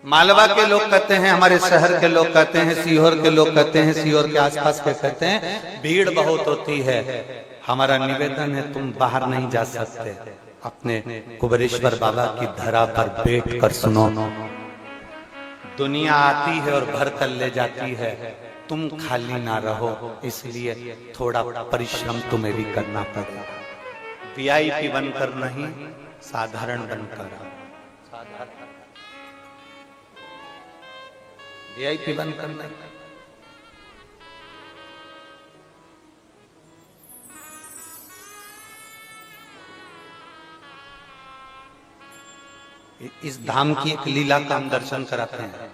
मालवा के लोग कहते हैं, हमारे शहर के लोग कहते हैं, सीहोर के लोग कहते हैं, सीहोर के आसपास के कहते हैं भीड़ बहुत होती है। हमारा निवेदन है तुम बाहर नहीं जा सकते, अपने कुबेरेश्वर बाबा की धरा पर बैठ कर सुनो। दुनिया आती है और भर कर ले जाती है, तुम खाली ना रहो, इसलिए थोड़ा परिश्रम तुम्हें भी करना पड़ेगा। वीआईपी बनकर नहीं, साधारण बनकर। वीआईपी बनकर नहीं। इस धाम की एक लीला का हम दर्शन कराते हैं।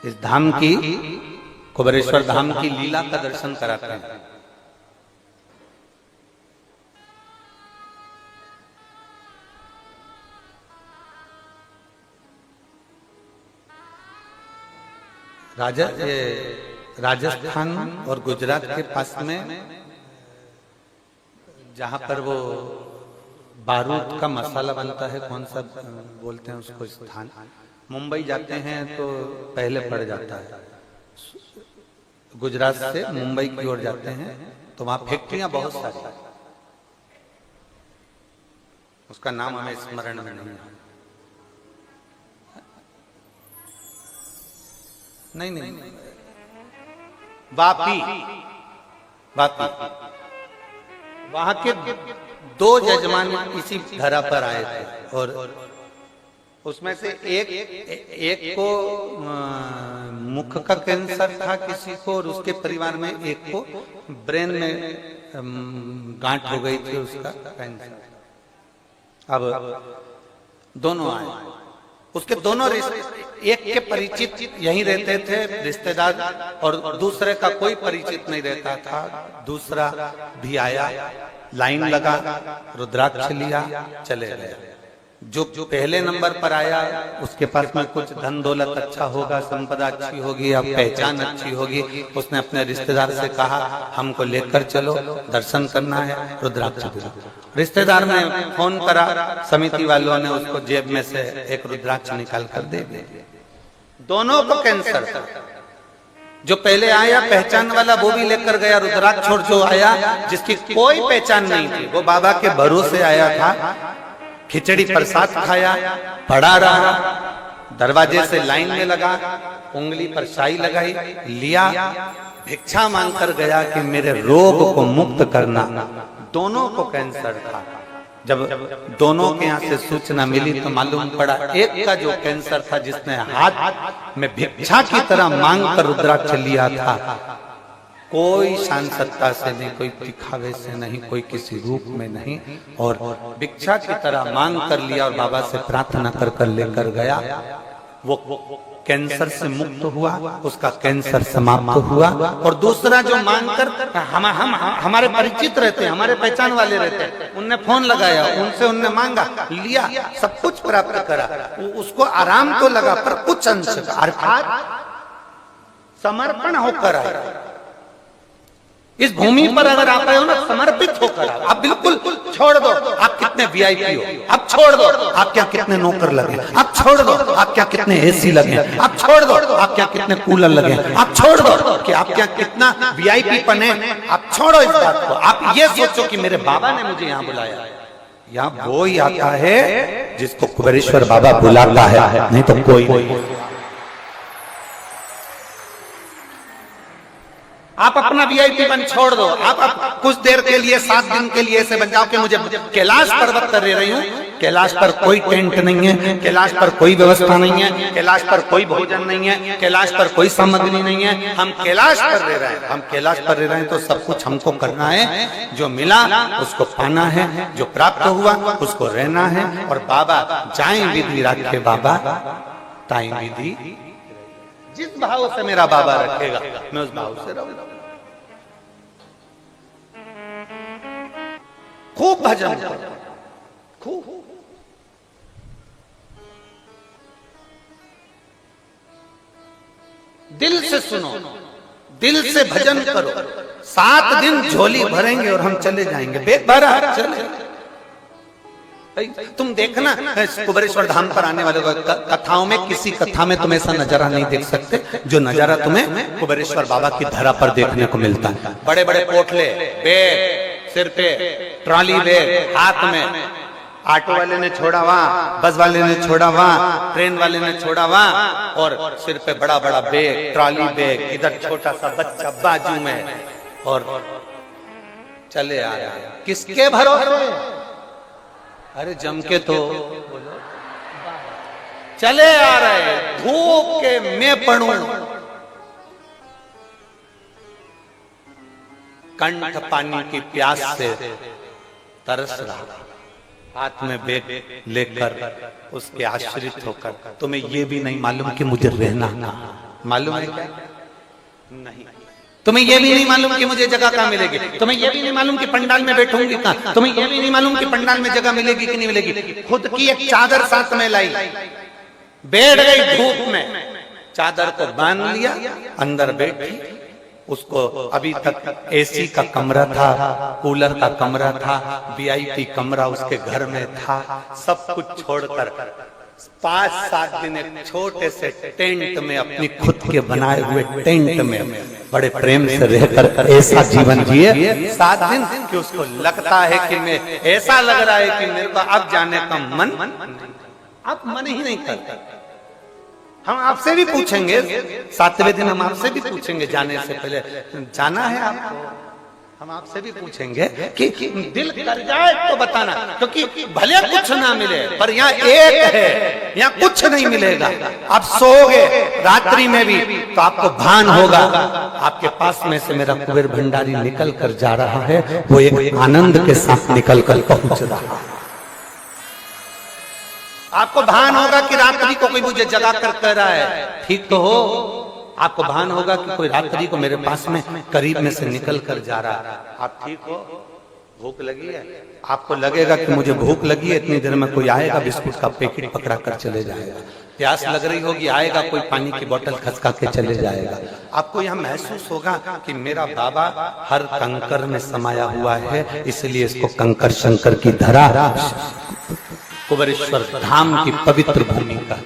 इस धाम की, कुबेरेश्वर धाम की लीला का दर्शन कराते हैं। राजस्थान और गुजरात के पास में जहां पर वो बारूद का मसाला बनता है, कौन सा बोलते हैं उसको स्थान, मुंबई जाते हैं तो पहले पड़ जाता है। गुजरात से मुंबई की ओर जाते हैं तो वहां फैक्ट्रियां बहुत सारी, उसका नाम हमें स्मरण में नहीं है। नहीं, वापी वहां के दो जजमान इसी धरा पर आए थे और उसमें से एक को मुख का कैंसर था किसी को, और उसके परिवार में एक को ब्रेन में गांठ हो गई थी उसका कैंसर। अब दोनों आए, उसके दोनों एक के परिचित यहीं रहते थे रिश्तेदार, और दूसरे का कोई परिचित नहीं रहता था। दूसरा भी आया, लाइन लगा, रुद्राक्ष लिया, चले गए। जो पहले नंबर पर आया उसके पास में कुछ धन दौलत अच्छा होगा, संपदा अच्छी होगी, अब पहचान अच्छी होगी। उसने अपने रिश्तेदार से कहा हमको लेकर चलो, दर्शन करना है, रुद्राक्ष दिला। रिश्तेदार ने फोन करा, समिति वालों ने उसको जेब में से एक रुद्राक्ष निकाल कर दे दिया। दोनों को कैंसर था। जो पहले आया पहचान वाला वो भी लेकर गया रुद्राक्ष, और जो आया जिसकी कोई पहचान नहीं थी वो बाबा के भरोसे आया था, खिचड़ी प्रसाद खाया, पड़ा रहा, दरवाजे से लाइन में लगा, उंगली पर शाई लगाई, लिया, भिक्षा मांग कर गया कि मेरे रोग को मुक्त करना। दोनों को कैंसर था। जब दोनों के यहाँ से सूचना मिली तो मालूम पड़ा एक का जो कैंसर था, जिसने हाथ में भिक्षा की तरह मांग कर रुद्राक्ष लिया था, कोई शान सत्ता से नहीं, कोई दिखावे से नहीं, कोई किसी रूप में नहीं, और भिक्षा की तरह मांग कर लिया और बाबा से प्रार्थना कर कर लेकर गया। वो कैंसर से मुक्त हुआ, उसका कैंसर समाप्त हुआ। और दूसरा जो मांग कर हमारे परिचित रहते हैं, हमारे पहचान वाले रहते हैं, उनने फोन लगाया, उनसे उनने मांगा, लिया, सब कुछ प्राप्त करा, उसको आराम तो लगा पर कुछ अंश अर्थात समर्पण होकर आया। इस भूमि पर अगर आप आए हो ना, समर्पित होकर आप बिल्कुल छोड़ दो आप कितने वीआईपी हो, आप छोड़ दो आप क्या कितने नौकर लगे, आप छोड़ दो आप क्या कितने एसी लगे, आप छोड़ दो आप क्या कितने कूलर लगे, आप छोड़ दो कि आप क्या कितना वीआईपी बने, आप छोड़ो इस बात को। आप ये सोचो कि मेरे बाबा ने मुझे यहाँ बुलाया। यहाँ वो ही आता है जिसको कुबेरेश्वर बाबा बुलाता है, नहीं तो कोई नहीं। आप अपना वीआईपी बन छोड़ दो। आप कुछ देर के लिए, 7 दिन के लिए ऐसे बन जाओ कि मुझे कैलाश पर्वत कर रही हूँ, कैलाश पर कोई टेंट नहीं है, कैलाश पर कोई व्यवस्था नहीं है, कैलाश पर कोई भोजन नहीं है, कैलाश पर कोई सामग्री नहीं है, हम कैलाश पर रह रहे हैं, हम कैलाश पर रह रहे हैं, तो सब कुछ हमको करना है। जो मिला उसको पाना है, जो प्राप्त हुआ उसको रहना है। और बाबा जाए विधि रखे बाबा ताई विधि, जिस भाव से मेरा बाबा रखेगा मैं उस भाव से रहूंगा। खूब भजन करो, खूब दिल से सुनो, दिल से भजन करो। 7 दिन झोली भरेंगे और हम चले जाएंगे, बेग भरा चले। तुम देखना कुबेरेश्वर धाम पर आने वाले कथाओं में किसी कथा में तुम ऐसा नजारा नहीं देख सकते जो नजारा तुम्हें कुबेरेश्वर बाबा की धरा पर देखने को मिलता है। बड़े बड़े पोटले, बैग सिर पे, ट्रॉली बैग हाथ में, ऑटो वाले ने छोड़ा वहां, बस वाले ने छोड़ा वहां, ट्रेन वाले ने छोड़ा वहां, और सिर पे बड़ा बड़ा बैग, ट्रॉली बैग, इधर छोटा सा बच्चा बाजू में, और चले आ रहे हैं। किसके भरोसे? अरे जम के तो चले आ रहे, धूप के मैं पढ़ूं, कंठ पानी की प्यास से तरस रहा, हाथ में बैग लेकर उसके आश्रित होकर। तुम्हें यह भी नहीं मालूम कि मुझे रहना कहां, मालूम है क्या? नहीं। तुम्हें यह भी नहीं मालूम कि मुझे जगह कहां मिलेगी, तुम्हें यह भी नहीं मालूम कि पंडाल में बैठूंगी कहां, तुम्हें यह भी नहीं मालूम कि पंडाल में जगह मिलेगी कि नहीं मिलेगी। खुद की एक चादर साथ में लाई, बैठ गई धूप में, चादर को बांध लिया, अंदर बैठी। उसको अभी तक एसी का कमरा था, कूलर का कमरा था, वीआईपी कमरा उसके घर में था, सब कुछ छोड़कर 5-7 दिन एक छोटे से टेंट में, अपनी खुद के बनाए हुए टेंट में बड़े प्रेम से रहकर ऐसा जीवन जिए 7 दिन कि उसको लगता है कि मैं, ऐसा लग रहा है कि मेरे को अब जाने का मन, अब मन ही नहीं करता। हम आपसे भी पूछेंगे 7वें दिन, हम आपसे भी पूछेंगे जाने से पहले, जाना है आपको? हम आपसे भी पूछेंगे कि दिल कर जाए तो बताना, क्योंकि भले कुछ ना मिले पर यहाँ एक है, यहाँ कुछ नहीं मिलेगा। आप सोओगे रात्रि में भी तो आपको भान होगा, आपके पास में से मेरा कुबेर भंडारी निकल कर जा रहा है, वो एक आनंद के साथ निकल कर पहुंच रहा है। आपको भान होगा कि रात्रि को कोई मुझे जगा कर कह रहा है ठीक तो हो, आपको भान होगा कि कोई रात्रि को मेरे पास में करीब में से निकल कर जा रहा है। आप ठीक हो, भूख लगी है, आपको लगेगा कि मुझे भूख लगी है, इतनी देर में कोई आएगा बिस्कुट का पैकेट पकड़ा कर चले जाएगा। प्यास लग रही होगी, आएगा कोई पानी की बोतल खसका के चले जाएगा। आपको यह महसूस होगा कि मेरा बाबा हर कंकर में समाया हुआ है, इसलिए इसको कंकर शंकर की धरा, कुबेरेश्वर धाम की पवित्र भूमि का,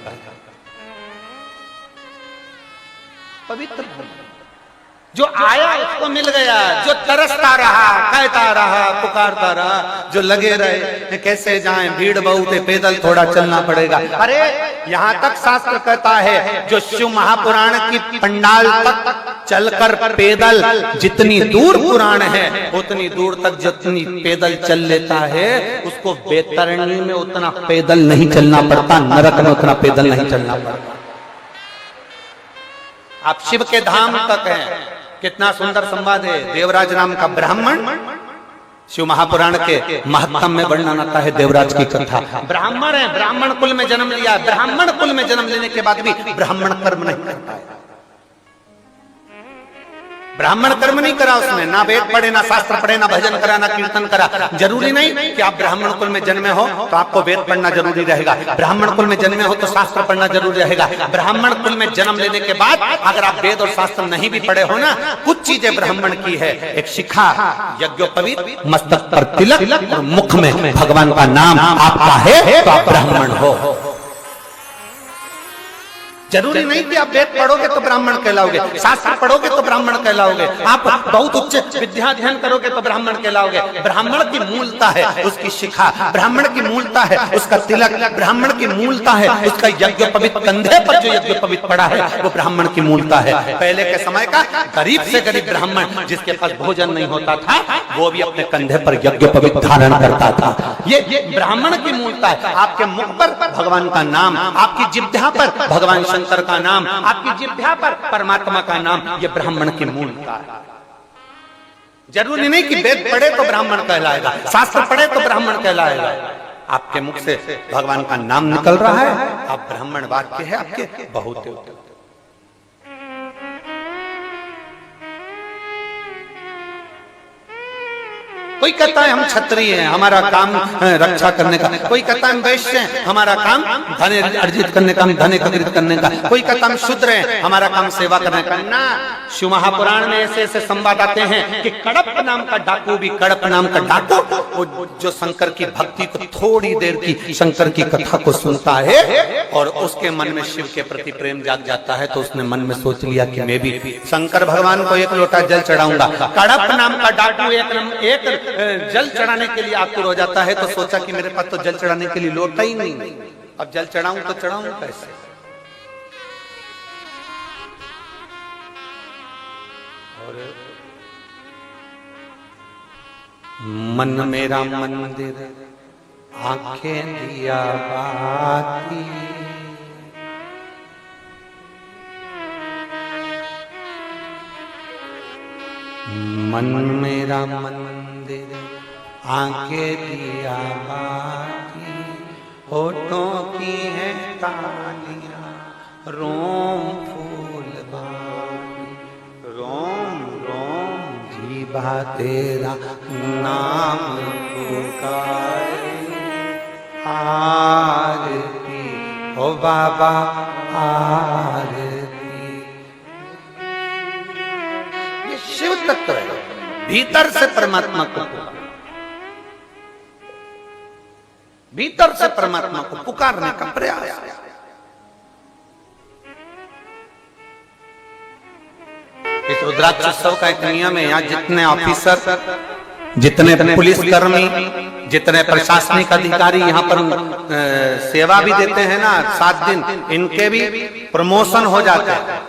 पवित्र भूमि। जो आया उसको मिल गया, जो तरसता रहा, कहता रहा, पुकारता रहा, जो लगे रहे कैसे जाएं, भीड़ बहुत है, पैदल थोड़ा चलना पड़ेगा। अरे यहाँ तक शास्त्र कहता है, जो शिव महापुराण की पंडाल तक चलकर पैदल, जितनी दूर पुराण है उतनी दूर तक जितनी पैदल चल लेता है, उसको बैतरणी में उतना पैदल नहीं चलना पड़ता, नरक में उतना पैदल नहीं चलना पड़ता। आप शिव के धाम तक हैं, कितना सुंदर संवाद है। देवराज नाम का ब्राह्मण, शिव महापुराण के महत्तम में वर्णन आता है देवराज की कथा। ब्राह्मण है, ब्राह्मण कुल में जन्म लिया, ब्राह्मण कुल में जन्म लेने के बाद भी ब्राह्मण कर्म नहीं कर पाया। ब्राह्मण कर्म नहीं करा उसने, ना वेद पढ़े, ना शास्त्र पढ़े, ना भजन करा, ना कीर्तन करा। जरूरी नहीं कि आप ब्राह्मण कुल में जन्मे हो तो आपको वेद पढ़ना जरूरी रहेगा, ब्राह्मण कुल में जन्मे हो तो शास्त्र पढ़ना जरूरी रहेगा। ब्राह्मण कुल में जन्म लेने के बाद अगर आप वेद और शास्त्र नहीं भी पढ़े हो ना, कुछ चीजें ब्राह्मण की है। एक शिखा, यज्ञोपवीत, मस्तक पर तिलक और मुख में भगवान का नाम आपका है तो आप ब्राह्मण हो। जरूरी नहीं कि आप वेद पढ़ोगे तो ब्राह्मण कहलाओगे, शास्त्र पढ़ोगे तो ब्राह्मण कहलाओगे, आप बहुत उच्च विद्या अध्ययन करोगे तो ब्राह्मण कहलाओगे। ब्राह्मण की मूलता है उसकी शिखा, ब्राह्मण की मूलता है उसका तिलक, ब्राह्मण की मूलता है उसका यज्ञोपवीत, कंधे पर जो यज्ञोपवीत पड़ा है वो ब्राह्मण की मूलता है। पहले के समय का गरीब से गरीब ब्राह्मण जिसके पास भोजन नहीं होता था, वो भी अपने कंधे पर यज्ञोपवीत धारण करता था। ये ब्राह्मण की मूलता है। आपके मुख पर भगवान का नाम, आपकी जिह्वा पर भगवान शंकर का नाम, आपकी जिह्वा पर परमात्मा का नाम, ये ब्राह्मण की मूलता है। जरूरी नहीं कि वेद पढ़े तो ब्राह्मण कहलाएगा, शास्त्र पढ़े तो ब्राह्मण कहलाएगा। आपके मुख से भगवान का नाम निकल रहा है, आप ब्राह्मण वाक्य है आपके, बहुत कोई कहता है हम क्षत्रिय हैं, हमारा काम रक्षा करने का, कोई कहता है हम वैश्य हैं, हमारा काम धन अर्जित करने का, धन एकत्रित करने का, कोई कहता हम शूद्र हैं, हमारा काम सेवा करने का। ना, शिव महापुराण में ऐसे ऐसे संवाद आते हैं कि कड़प नाम का डाकू भी, कड़प नाम का डाकू वो जो शंकर की भक्ति को, थोड़ी देर की शंकर की कथा को सुनता है और उसके मन में शिव के प्रति प्रेम जाग जाता है, तो उसने मन में सोच लिया कि मैं भी शंकर भगवान को एक लोटा जल चढ़ाऊंगा। कड़प नाम का डाकू एक जल चढ़ाने के लिए आतुर हो जाता है, तो सोचा कि मेरे पास तो जल चढ़ाने के लिए लोटा ही नहीं, अब जल चढ़ाऊं तो चढ़ाऊं कैसे। और मन मेरा मंदिर आंखें दिया बाती, मन मेरा मंदिर आंखें दिया बाती, होठों की है तालियां रोम फूल बाती, रोम रोम जीवा तेरा नाम पुकारे, आरती ओ बाबा आरती। ये शिव तत्व है, भीतर से परमात्मा को, भीतर से परमात्मा को पुकारने का प्रयास। इस रुद्राक्ष उत्सव का एक नियम है, यहाँ जितने ऑफिसर, जितने पुलिसकर्मी, जितने प्रशासनिक अधिकारी यहाँ पर सेवा भी देते हैं ना 7 दिन, इनके भी प्रमोशन हो जाते हैं,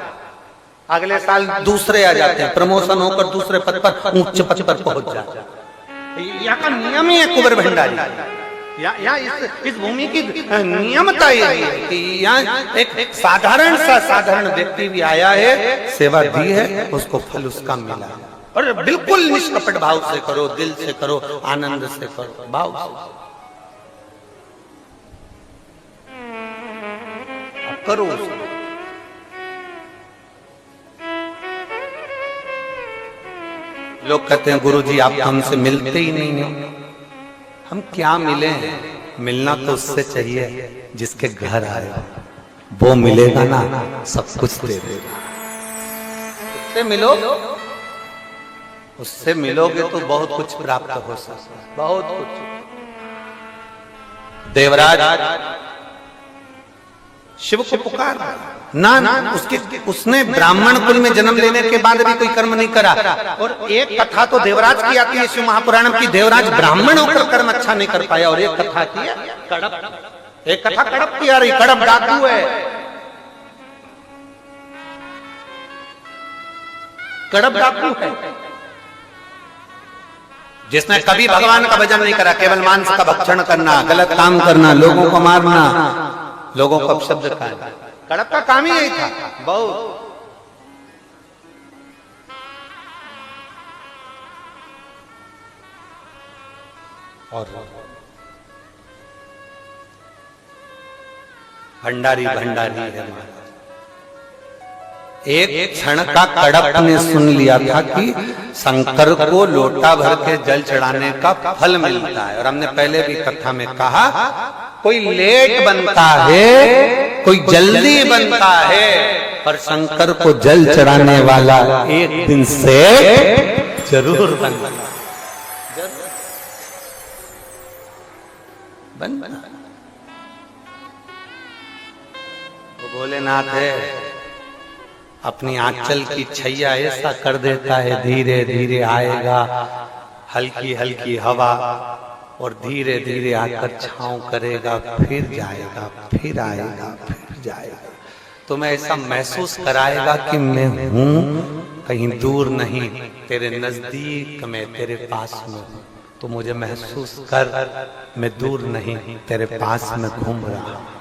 अगले साल दूसरे आ जाते हैं, प्रमोशन होकर दूसरे पद पर, उच्च पद पर पहुंच जाते हैं। यहाँ का नियम ही है कुंवर भंडारी, यहाँ इस भूमि की नियमता ये है कि यहाँ एक साधारण व्यक्ति भी आया है, सेवा दी है, उसको फल उसका मिला, और बिल्कुल निष्कपट भाव से करो, दिल से करो, आनंद से करो, भाव से करो। लोग कहते हैं गुरुजी आप हमसे मिलते ही नहीं हो। हम क्या मिले? मिलना तो उससे चाहिए जिसके घर आए, वो मिलेगा ना, सब कुछ दे देगा। उससे मिलो, उससे मिलोगे तो बहुत कुछ प्राप्त हो सकता है, बहुत कुछ। देवराज शिव को पुकार ना, उसने ब्राह्मण कुल में जन्म लेने के बाद भी कोई कर्म नहीं करा। और एक कथा तो देवराज की आती है शिव महापुराण की, देवराज ब्राह्मण होकर कर्म अच्छा नहीं कर पाया। और एक कथा की है कड़प, एक कथा कड़प की आ रही, कड़प डाकू है, कड़प डाकू है, जिसने कभी भगवान का भजन नहीं करा, केवल मांस का भक्षण करना, गलत काम करना, लोगों को मारना, लोगों को अपशब्द कहना। कड़प का काम ही यही था बहुत। और भंडारी है। एक क्षण का कड़प ने सुन लिया था कि शंकर को लोटा भर के जल चढ़ाने का फल मिलता है। और हमने पहले भी कथा में कहा, कोई लेट बनता है, कोई जल्दी बनता है, पर शंकर को जल चढ़ाने वाला एक दिन से जरूर बनता है। वो भोलेनाथ है, अपनी आंचल की छैया ऐसा कर देता है, धीरे धीरे आएगा, हल्की हल्की हवा, और धीरे धीरे आकर छांव करेगा, फिर जाएगा, फिर आएगा, फिर जाएगा। तो मैं ऐसा महसूस कराएगा कि मैं हूं, कहीं दूर नहीं, तेरे नजदीक में, तेरे पास में हूं। तो मुझे महसूस कर, मैं दूर नहीं, तेरे पास में घूम रहा हूं।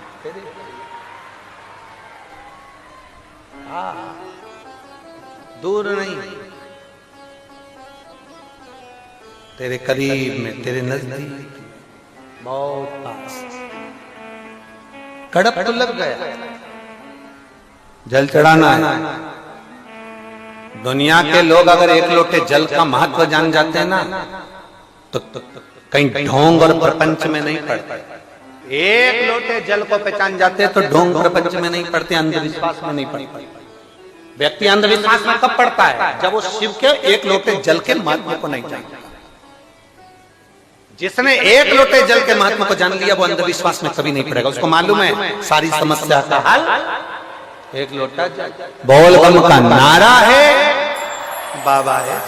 दूर नहीं, तेरे करीब में, तेरे नजदीक, बहुत पास। कड़प तो लग गया, जल चढ़ाना है। दुनिया के लोग अगर एक लोटे जल का महत्व जान जाते हैं ना, तो कहीं ढोंग और प्रपंच में नहीं पड़ते। एक लोटे जल को पहचान जाते तो ढोंग प्रपंच में नहीं पड़ते, अंधविश्वास में नहीं पड़ते। व्यक्ति अंधविश्वास में कब पड़ता है? जब वो शिव के एक लोटे जल के महत्व को नहीं जानता। जिसने एक लोटे जल के महत्व को जान लिया वो अंधविश्वास में कभी नहीं पड़ेगा। उसको मालूम है सारी समस्या का हल एक लोटा जल। बोल बम का नारा है, बाबा है।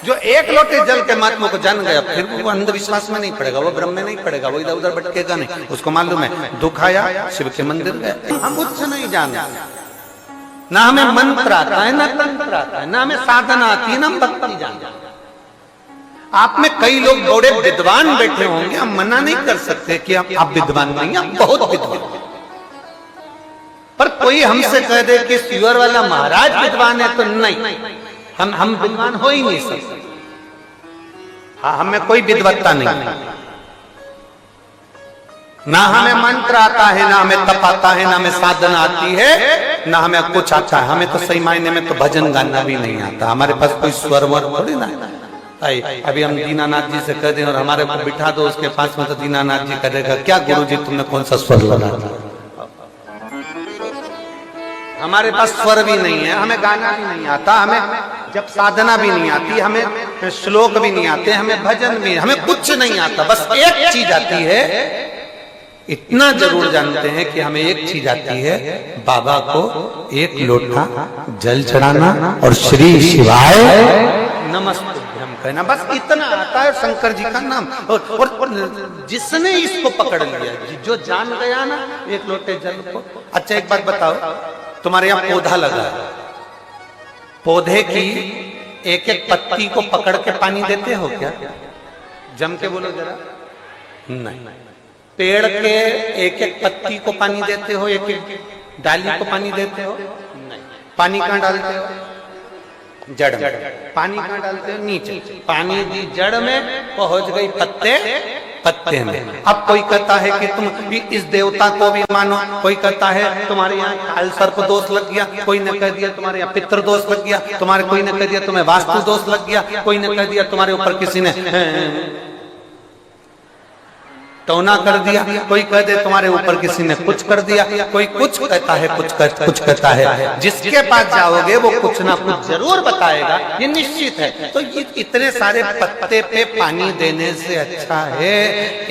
जो एक लोटे जल के महत्व को जान गया फिर वो अंधविश्वास में नहीं पड़ेगा, वो भ्रम में नहीं पड़ेगा, वो इधर उधर भटकेगा नहीं। उसको मालूम है दुख आया शिव के मंदिर गए। हम कुछ नहीं जानते, ना हमें मंत्र आता है, ना तंत्र आता है, ना हमें साधना आती है, ना हम भक्ति जानते। आप में कई लोग बड़े विद्वान बैठे होंगे, हम मना नहीं कर सकते कि आप विद्वान नहीं, आप बहुत विद्वान। पर कोई हमसे कह दे कि शिवर वाला महाराज विद्वान है तो नहीं, हम विद्वान हो ही नहीं सकते। हाँ, हमें कोई विद्वत्ता नहीं, ना हमें मंत्र आता है, ना हमें तप आता है, ना हमें साधना आती है, ना हमें कुछ आता है। हमें तो सही मायने में तो भजन गाना भी नहीं आता। हमारे पास कोई स्वर वर थोड़ी ना। अभी हम दीनानाथ जी से कह दें और हमारे को बिठा दो उसके पास में, तो दीनानाथ जी कहेगा क्या गुरु जी तुमने कौन सा स्वर लगा था? हमारे पास स्वर भी नहीं है, हमें गाना भी नहीं आता, हमें जब साधना भी नहीं आती, हमें श्लोक भी नहीं आते, हमें भजन भी, हमें कुछ नहीं आता। बस एक चीज आती है, इतना जरूर जानते हैं कि हमें एक चीज आती है, बाबा को एक लोटा जल चढ़ाना और श्री शिवाय नमस्ते हम कहना, बस इतना आता है। शंकर जी का नाम और जिसने इसको पकड़ लिया, जो जान गया ना एक लोटे जल को। अच्छा एक बात बताओ, तुम्हारे यहाँ पौधा लगा है, पौधे की एक एक पत्ती को पकड़ के पानी देते हो क्या? जम के बोलो जरा। नहीं। पेड़ के एक एक पत्ती को पानी देते हो, एक एक डाली को पानी देते हो? नहीं। पानी कहाँ डालते हो? जड़ में। पानी कहाँ डालते हो? नीचे। पानी दी जड़ में, पहुंच गई पत्ते में। अब कोई कहता है कि तुम इस देवता को भी मानो, कोई कहता है तुम्हारे यहाँ काल सर्प दोष लग गया, कोई ने कह दिया तुम्हारे यहाँ पितृ दोष लग गया, तुम्हारे कोई ने कह दिया तुम्हें वास्तु दोष लग गया, कोई ने कह दिया तुम्हारे ऊपर किसी ने टोना कर दिया, कोई कह दे तुम्हारे ऊपर किसी ने कुछ कर दिया, कोई कुछ कहता है, कुछ कहता है। जिसके पास जाओगे वो कुछ ना कुछ जरूर बताएगा, ये निश्चित है। तो ये इतने सारे पत्ते पे पानी देने से अच्छा है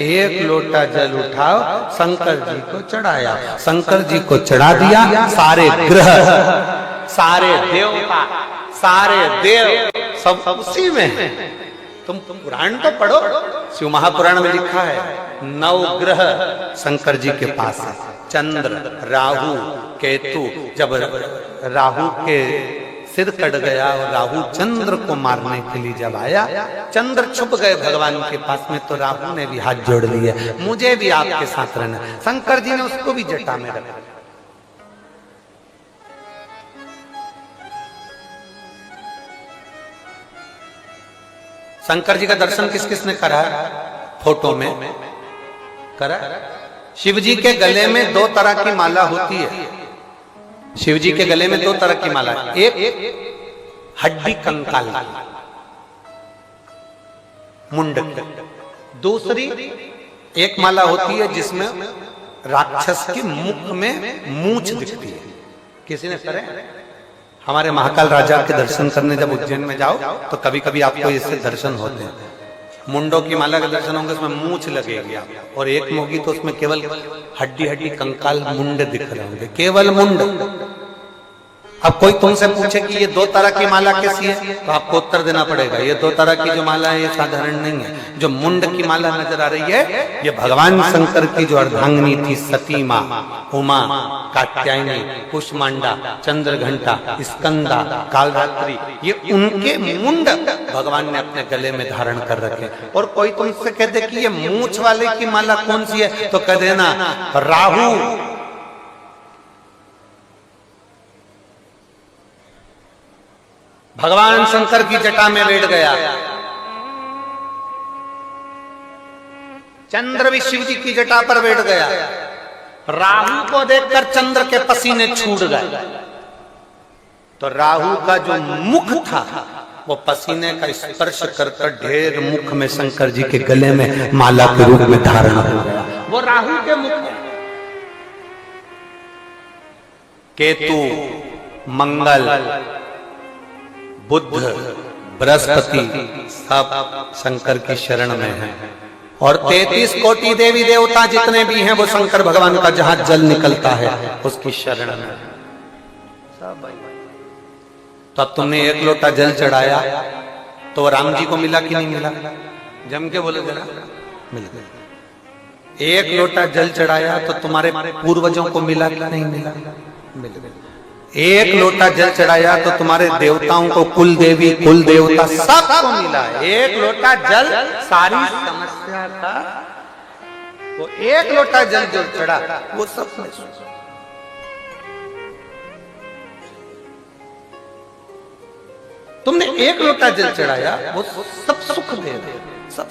एक लोटा जल उठाओ, शंकर जी को चढ़ाया, शंकर जी को चढ़ा दिया, सारे ग्रह, सारे देवता, सारे देव सब उसी में है। तुम पुराण तो पढ़ो, शिव महापुराण में लिखा है 9 ग्रह शंकर जी के पास है। चंद्र, राहु, केतु। जब राहु के सिर कट गया और राहु चंद्र को मारने के लिए जब आया, चंद्र छुप गए भगवान के पास में, तो राहु ने भी हाथ जोड़ लिए, मुझे भी आपके साथ रहना। शंकर जी ने उसको भी जटा में रखा। शंकर जी का दर्शन किस किस ने करा? फोटो में करा। शिव जी के गले में 2 तरह की माला होती है। शिव जी के गले में 2 तरह की माला, एक हड्डी कंकाल मुंड, दूसरी एक माला होती है जिसमें राक्षस के मुख में मूंछ दिखती है। किसी ने करे? हमारे महाकाल राजा के दर्शन करने जब उज्जैन में जाओ तो कभी कभी आपको इससे दर्शन होते हैं। मुंडों की माला के दर्शन होंगे, उसमें मूंछ लगेगी आपको, और एक होगी तो उसमें केवल हड्डी कंकाल मुंड दिख रहे होंगे, केवल मुंड। अब कोई तुमसे पूछे कि ये 2 तरह की माला कैसी है, तो आपको उत्तर देना पड़ेगा ये 2 तरह की जो माला है ये साधारण नहीं है। जो मुंड की माला नजर आ रही है ये भगवान शंकर की जो अर्धांगिनी थी, सती माँ, उमा, कात्यायनी, कुष्मांडा, चंद्रघंटा, स्कंदा, कालरात्रि, ये उनके मुंड भगवान ने अपने गले में धारण कर रखे। और कोई तुमसे कह दे कि ये मूंछ वाले की माला कौन सी है, तो कह देना राहु। भगवान शंकर की जटा में बैठ गया। चंद्र भी शिव जी की जटा पर बैठ गया। राहु को देखकर चंद्र के पसीने छूट गए। तो राहु का जो मुख था वो पसीने का स्पर्श कर कर ढेर मुख में शंकर जी के गले में माला के रूप में धारण हो गया। वो राहु के मुख में केतु, मंगल, बुध, बृहस्पति सब शंकर की शरण में हैं। और 33 कोटि देवी देवता जितने भी हैं वो शंकर भगवान का जहां जल निकलता है उसकी शरण में सब। तो अब तुमने एक लोटा जल चढ़ाया तो राम जी को मिला कि नहीं मिला? जम के बोले जरा, मिल गया। एक लोटा जल चढ़ाया तो तुम्हारे पूर्वजों को मिला कि नहीं मिला? मिल गया। एक लोटा जल चढ़ाया तो तुम्हारे देवताओं को, कुल देवी कुल देवता सबको मिला। एक लोटा जल सारी समस्या का, वो एक लोटा जल जो चढ़ा वो सब तुमने एक लोटा जल चढ़ाया वो सब सुख दे रहे, सब